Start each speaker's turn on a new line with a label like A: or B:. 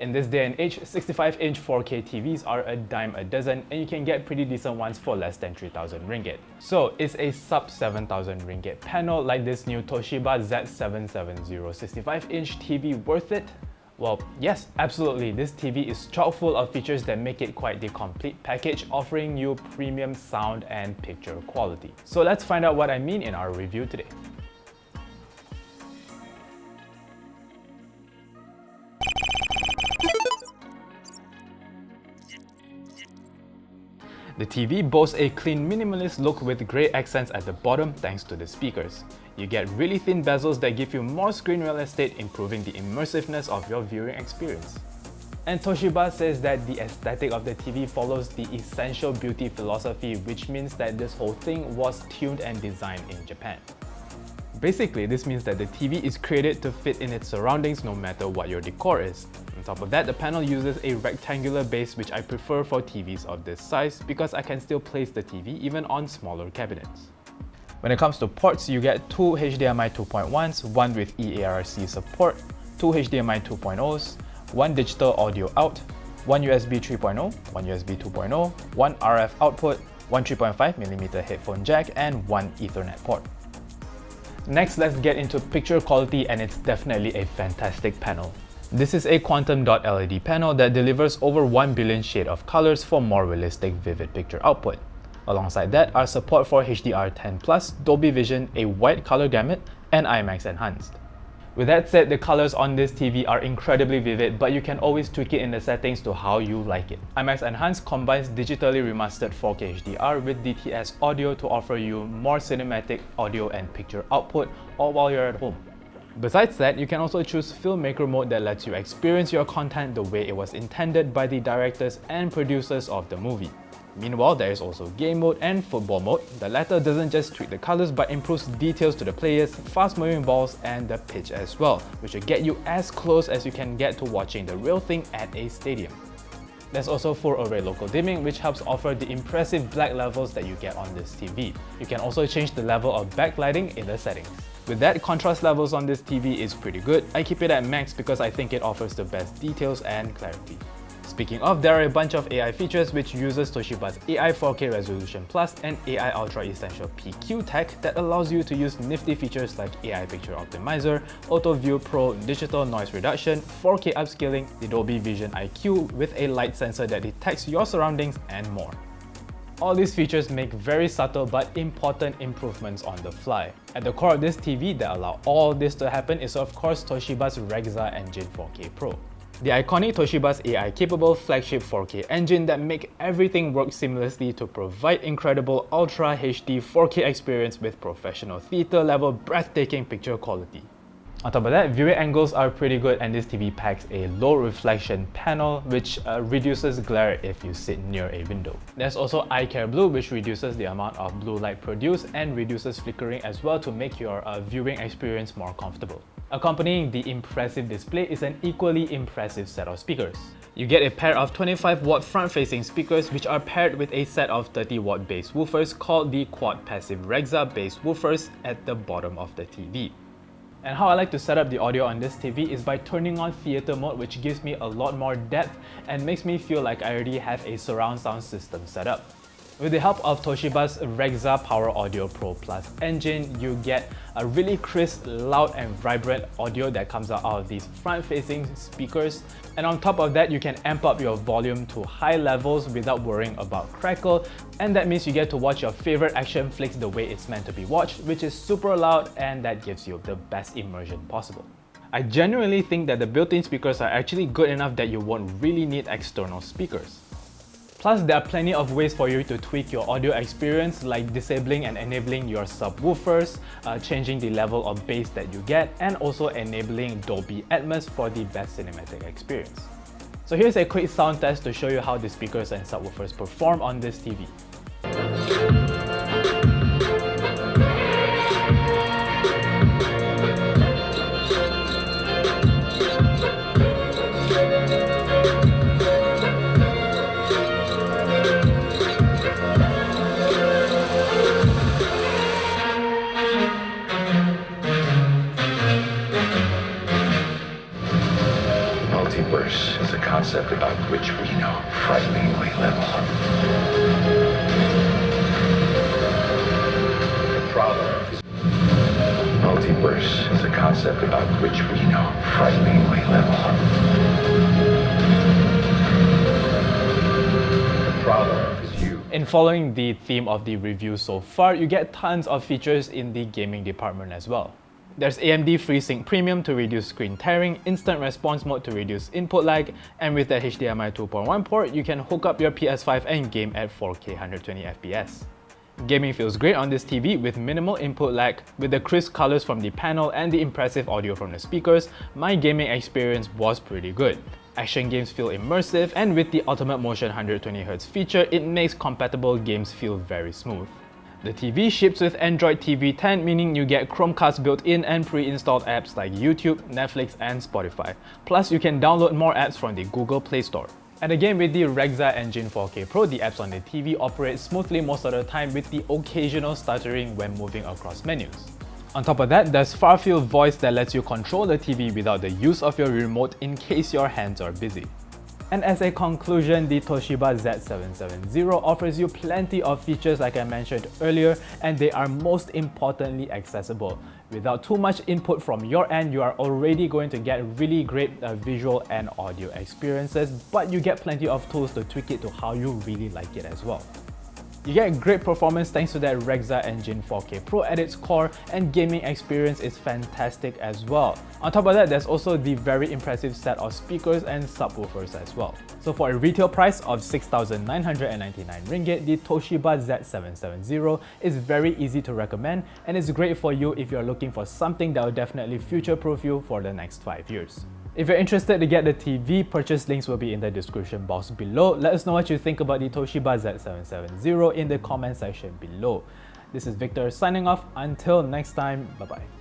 A: In this day and age, 65-inch 4K TVs are a dime a dozen, and you can get pretty decent ones for less than 3,000 ringgit. So is a sub 7,000 ringgit panel like this new Toshiba Z770 65-inch TV worth it? Well, yes, absolutely. This TV is chock full of features that make it quite the complete package, offering you premium sound and picture quality. So let's find out what I mean in our review today. The TV boasts a clean minimalist look with grey accents at the bottom thanks to the speakers. You get really thin bezels that give you more screen real estate, improving the immersiveness of your viewing experience. And Toshiba says that the aesthetic of the TV follows the essential beauty philosophy, which means that this whole thing was tuned and designed in Japan. Basically, this means that the TV is created to fit in its surroundings no matter what your decor is. On top of that, the panel uses a rectangular base, which I prefer for TVs of this size because I can still place the TV even on smaller cabinets. When it comes to ports, you get two HDMI 2.1s, one with eARC support, two HDMI 2.0s, one digital audio out, one USB 3.0, one USB 2.0, one RF output, one 3.5mm headphone jack, and one Ethernet port. Next, let's get into picture quality, and it's definitely a fantastic panel. This is a quantum dot LED panel that delivers over 1 billion shades of colors for more realistic vivid picture output. Alongside that are support for HDR10+, Dolby Vision, a wide color gamut, and IMAX Enhanced. With that said, the colors on this TV are incredibly vivid, but you can always tweak it in the settings to how you like it. IMAX Enhanced combines digitally remastered 4K HDR with DTS audio to offer you more cinematic audio and picture output, all while you're at home. Besides that, you can also choose Filmmaker mode that lets you experience your content the way it was intended by the directors and producers of the movie. Meanwhile, there is also Game mode and Football mode. The latter doesn't just tweak the colors but improves details to the players, fast-moving balls, and the pitch as well, which will get you as close as you can get to watching the real thing at a stadium. There's also full array local dimming, which helps offer the impressive black levels that you get on this TV. You can also change the level of backlighting in the settings. With that, contrast levels on this TV is pretty good. I keep it at max because I think it offers the best details and clarity. Speaking of, there are a bunch of AI features which uses Toshiba's AI 4K Resolution Plus and AI Ultra Essential PQ tech that allows you to use nifty features like AI Picture Optimizer, Auto View Pro, Digital Noise Reduction, 4K Upscaling, the Dolby Vision IQ with a light sensor that detects your surroundings, and more. All these features make very subtle but important improvements on the fly. At the core of this TV that allow all this to happen is of course Toshiba's Regza Engine 4K Pro. The iconic Toshiba's AI-capable flagship 4K engine that make everything work seamlessly to provide incredible Ultra HD 4K experience with professional theater-level breathtaking picture quality. On top of that, viewing angles are pretty good, and this TV packs a low reflection panel which reduces glare if you sit near a window. There's also Eye Care Blue, which reduces the amount of blue light produced and reduces flickering as well to make your viewing experience more comfortable. Accompanying the impressive display is an equally impressive set of speakers. You get a pair of 25-watt front-facing speakers which are paired with a set of 30-watt bass woofers called the Quad Passive Regza bass woofers at the bottom of the TV. And how I like to set up the audio on this TV is by turning on theater mode, which gives me a lot more depth and makes me feel like I already have a surround sound system set up. With the help of Toshiba's Regza Power Audio Pro Plus engine, you get a really crisp, loud and vibrant audio that comes out of these front-facing speakers. And on top of that, you can amp up your volume to high levels without worrying about crackle, and that means you get to watch your favorite action flicks the way it's meant to be watched, which is super loud, and that gives you the best immersion possible. I genuinely think that the built-in speakers are actually good enough that you won't really need external speakers. Plus, there are plenty of ways for you to tweak your audio experience, like disabling and enabling your subwoofers, changing the level of bass that you get, and also enabling Dolby Atmos for the best cinematic experience. So here's a quick sound test to show you how the speakers and subwoofers perform on this TV.
B: Multiverse. is a concept about which we know frighteningly little. The problem is multiverse is a concept about which we know frighteningly little. The problem is you.
A: In following the theme of the review so far, you get tons of features in the gaming department as well. There's AMD FreeSync Premium to reduce screen tearing, instant response mode to reduce input lag, and with that HDMI 2.1 port, you can hook up your PS5 and game at 4K 120fps. Gaming feels great on this TV with minimal input lag. With the crisp colors from the panel and the impressive audio from the speakers, my gaming experience was pretty good. Action games feel immersive, and with the Ultimate Motion 120Hz feature, it makes compatible games feel very smooth. The TV ships with Android TV 10, meaning you get Chromecast built in and pre-installed apps like YouTube, Netflix, and Spotify. Plus, you can download more apps from the Google Play Store. And again, with the Regza Engine 4K Pro, the apps on the TV operate smoothly most of the time with the occasional stuttering when moving across menus. On top of that, there's Far-Field Voice that lets you control the TV without the use of your remote in case your hands are busy. And as a conclusion, the Toshiba Z770 offers you plenty of features like I mentioned earlier, and they are most importantly accessible. Without too much input from your end, you are already going to get really great visual and audio experiences, but you get plenty of tools to tweak it to how you really like it as well. You get great performance thanks to that Regza Engine 4K Pro at its core, and gaming experience is fantastic as well. On top of that, there's also the very impressive set of speakers and subwoofers as well. So for a retail price of 6,999 ringgit, the Toshiba Z770 is very easy to recommend, and it's great for you if you're looking for something that will definitely future-proof you for the next 5 years. If you're interested to get the TV, purchase links will be in the description box below. Let us know what you think about the Toshiba Z770 in the comment section below. This is Victor signing off. Until next time, bye bye.